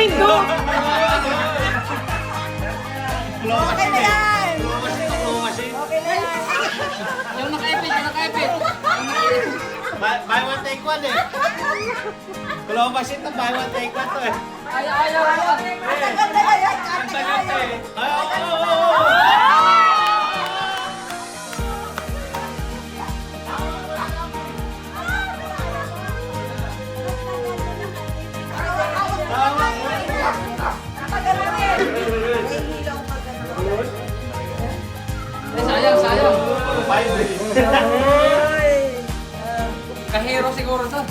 window. Okay na yan. Okay na yan. Yung naka-epit. Buy one take one eh. Claw machine to, buy one take one to eh. Ayaw. Tagal na yan. Ang tagal eh. Tagal na yan. Nahihilaw ka ganun. Sayang. Buy one. Kahero siguro to.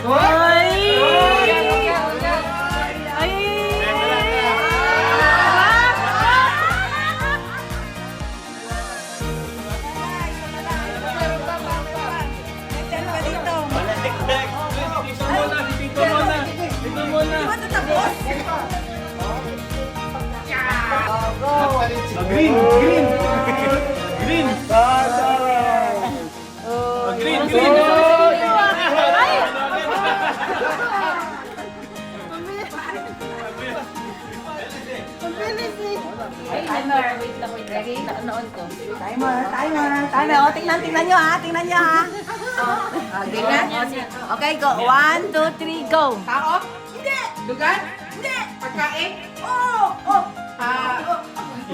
Ay! Ay! Nandiyan ka dito. Ito muna. Di ba tatapos? Green. Green. Timer, wait lang. Ready? Nanoon ko. Timer. O, tingnan nyo ha. Ganyan? Okay, go. 1, 2, 3, go. Tao? Hindi! Lugar? Hindi! Pagkain? Oo! Oh!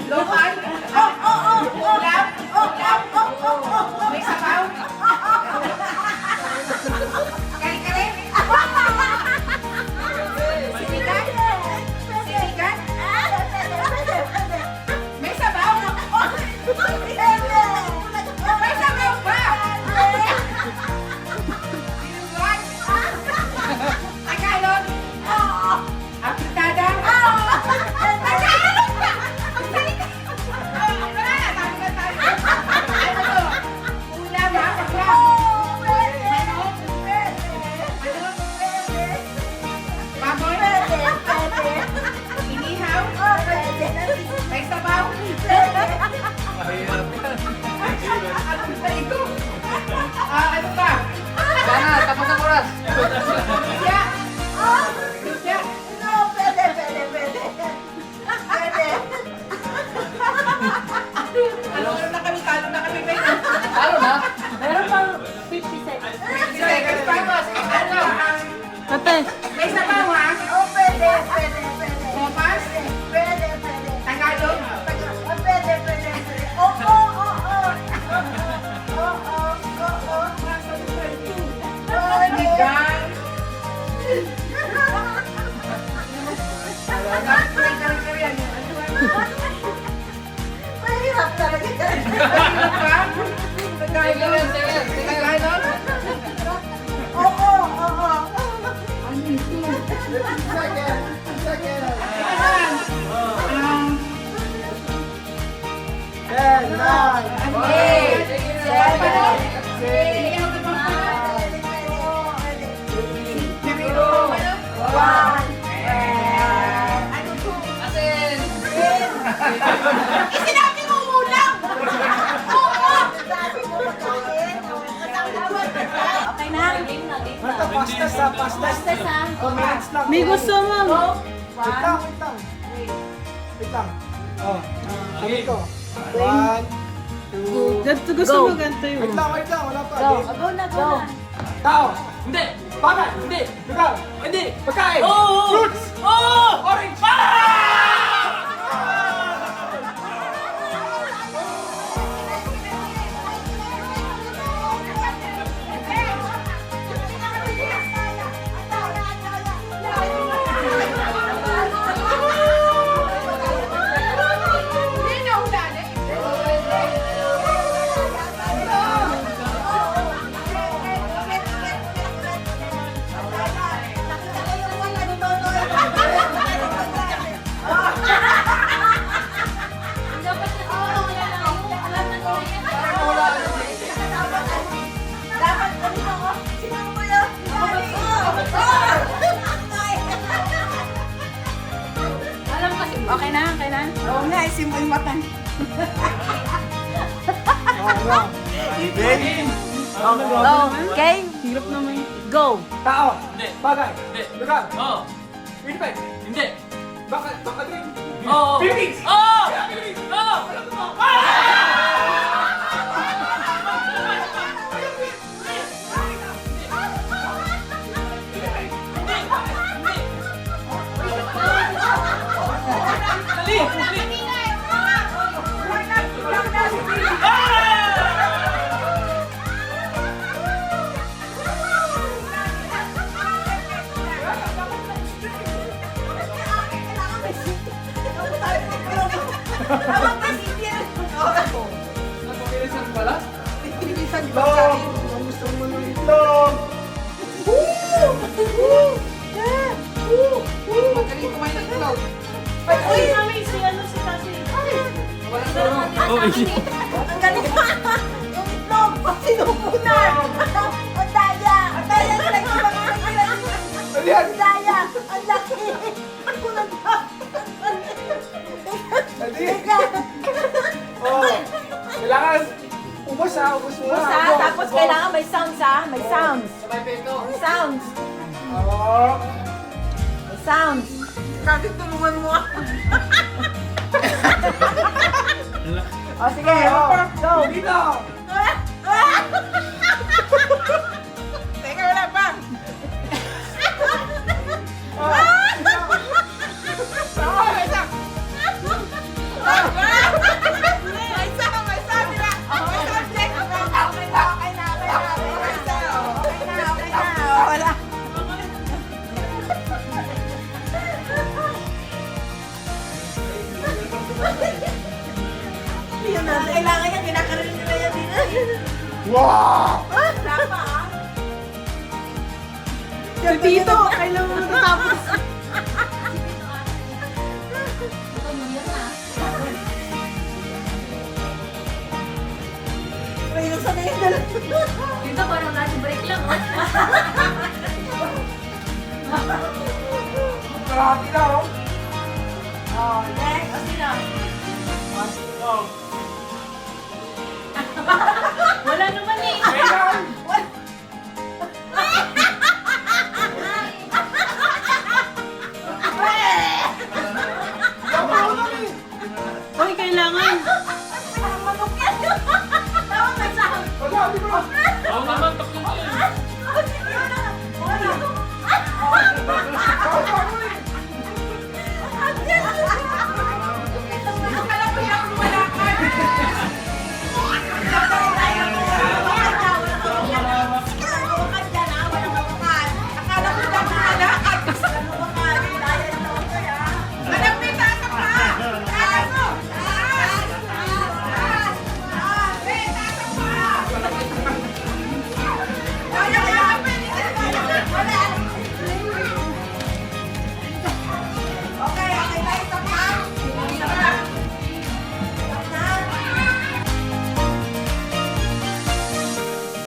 Local? Ulam? May sabaw? Kare-kare? Sinigang? May sabaw? May sabaw ba? Binubuan? Tagalog? Apitada? Ulam ba? Baboy? Inihaw? May sabaw? Ano ba ito? Ano ba? Sana, tapos ang oras. Isya? Isya? Talo na kami. Talo na. Meron pang 50 seconds. 50 seconds pa. Ano? Ate, May sabaw ha? Sopas? Tagalog? Sinigang? Kare-kare yan. Mahirap talaga yan. Ano ba? Tagalog. Tagalog? Oo. Asin. Sinabi mo ulam! Oo! Sabi mo pagkain. Okay na? Pastas ha, pastas. may gusto mo. Wait lang. Oh. Sabi ko. 1, 2. Gusto mo ganito yun. Wait lang. Wala pa. Go na. Tao. Hindi. Bagay. Hindi. Lugar. Hindi. Pagkain. Oo. Fruits. Oo. Orange. Okay na? Oo nga, isim mo yung mata. Ready? Okay. Hirap naman. Go! Tao. Hindi. Bagay. Hindi. Lugar. Oo. Winnipeg. Hindi. Baka din. Oo. Philippines. Oo. Philippines. Oo. Dali. Napabilisan pala? Itlog. Ang gusto mo ng itlog. Magaling kumain ng itlog. Uy, mami, si ano si Kasi? Walang tulong. Oh, Ang galing pa! Yung itlog! Sinupunan! Ang daya! Ang daya na lang yung mga Ano yan? Ang daya! Ang laki! Ako nagpa! Ano yan? Teka! Oh. Kailangan ubos ha. Ubos mo Basta, ha. tapos kailangan may sounds ha? May sounds! Sabay peto. May sounds! Oh. May sounds! Kasi tulungan mo ako. O sige, go! Dito. Teka, wala pa! Wala. Yun na, kailangan yan, kinakaroon nila yan din. Wow. Tama ah. Dito, kailan mo natapos? May yung sanay yung dalawa. Dito parang nasa break lang. Kalahati na oh. Oh, next. O sino? Oh.